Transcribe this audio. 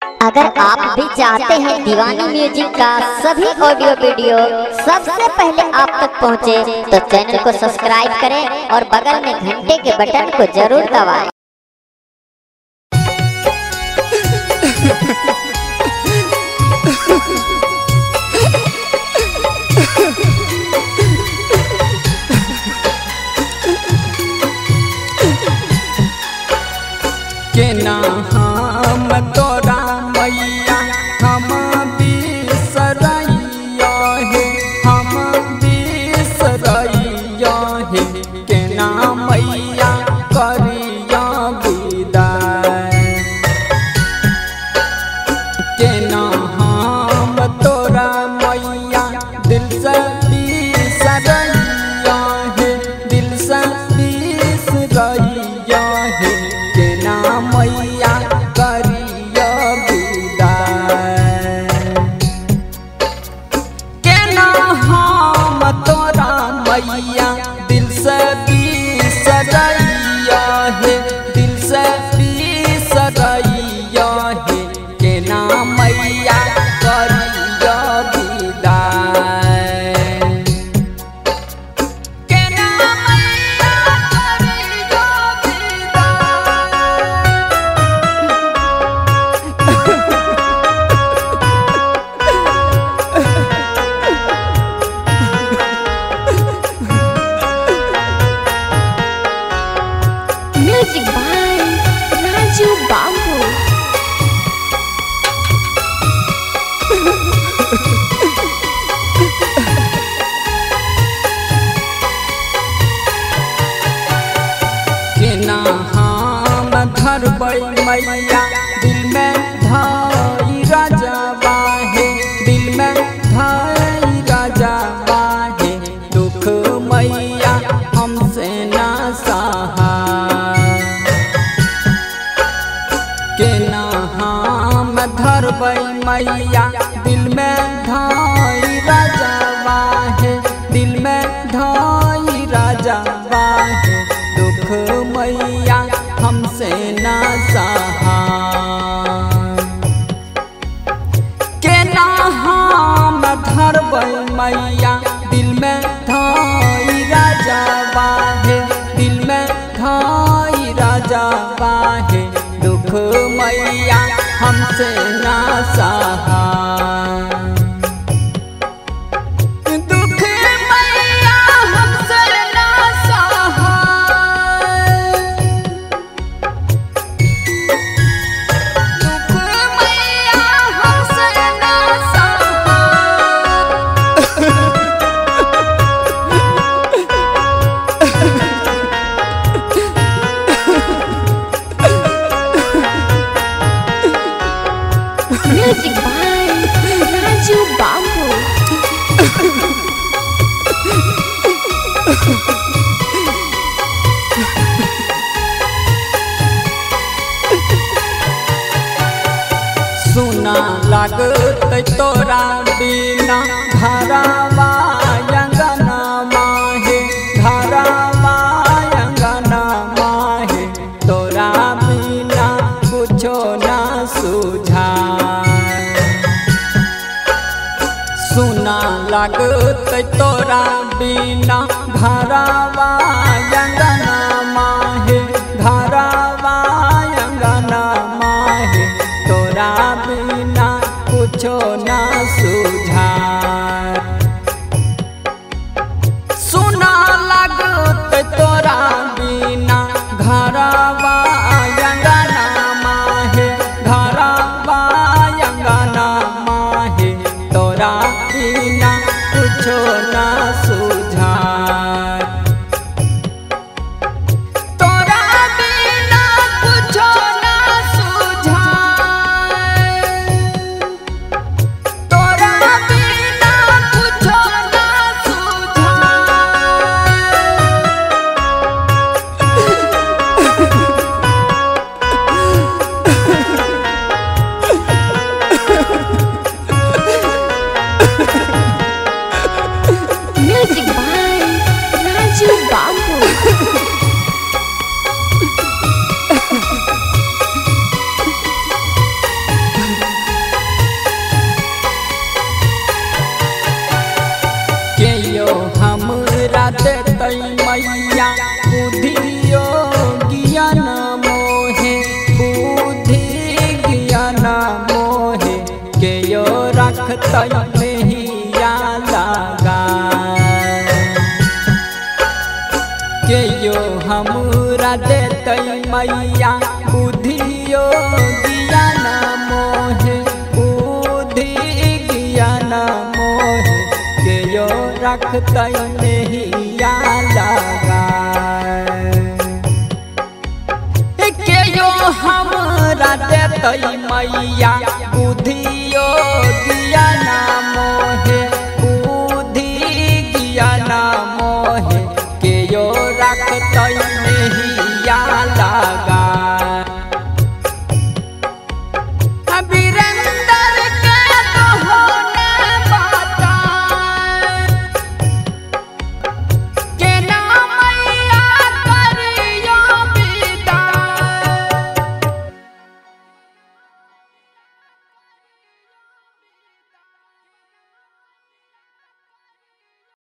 अगर आप भी चाहते हैं दीवानी म्यूजिक का सभी ऑडियो वीडियो सबसे पहले आप तक पहुंचे, तो चैनल को सब्सक्राइब करें और बगल में घंटे के बटन को जरूर दबाएं। केना हम तोरा मैया हम बिसरैया हे, हम बिसरैया हे, केना मैया करिया विदाई। केना हम तोरा मैया दिल से बिसरैया हे, दिल से बिसरैया हे, केना मैया करिया विदाई। केना हम तोरा मैया दिल से बिसरैया हे, दिल से बिसरैया हे, केना मैया करिया विदाई। केना मैया करिया Music by Raju Babu. केना हम धरबै मैया दिल में धाई राजा बाहे, दिल में धाई राजा बाहे, दुख मैया हमसे ना सहाय। केना हम धरबै मैया दिल में धाई राजा बाहे, दिल में धाई राजा बाहे, दुख मैया हमसे ना सहाय। केना हम धरबै मैया दिल में धाई राजा बाहे, दिल में धाई राजा बाहे, दुख मैया हमसे ना सहाय। दुख मैया हमसे ना सहाय। दुख मैया हमसे ना Music by Raju Babu. सुना लागत तोरा बिना घरवा अंगना माहे, घरवा अंगना माहे, तोरा बिना कुछो ना सुझाय। सुना लागत तोरा बिना घरवा अंगना माहे, घरवा अंगना माहे, तोरा बिना कुछो ना सुझाय। सुना लागत तोरा बिना घरवा अंगना माहे, घरवा अंगना माहे, तोरा बिना कुछो ना सुझाय। तोरा बिना कुछो ना सुझाय। तोरा बिना कुछो ना सुझाय। रखतै नहिया लगा के यो हमरा देतै मैया बुद्धियो ज्ञान मोहे बुद्धि ज्ञान मोहे के यो रखतै नहिया लगा के यो हमरा देतै मैया बुद्धि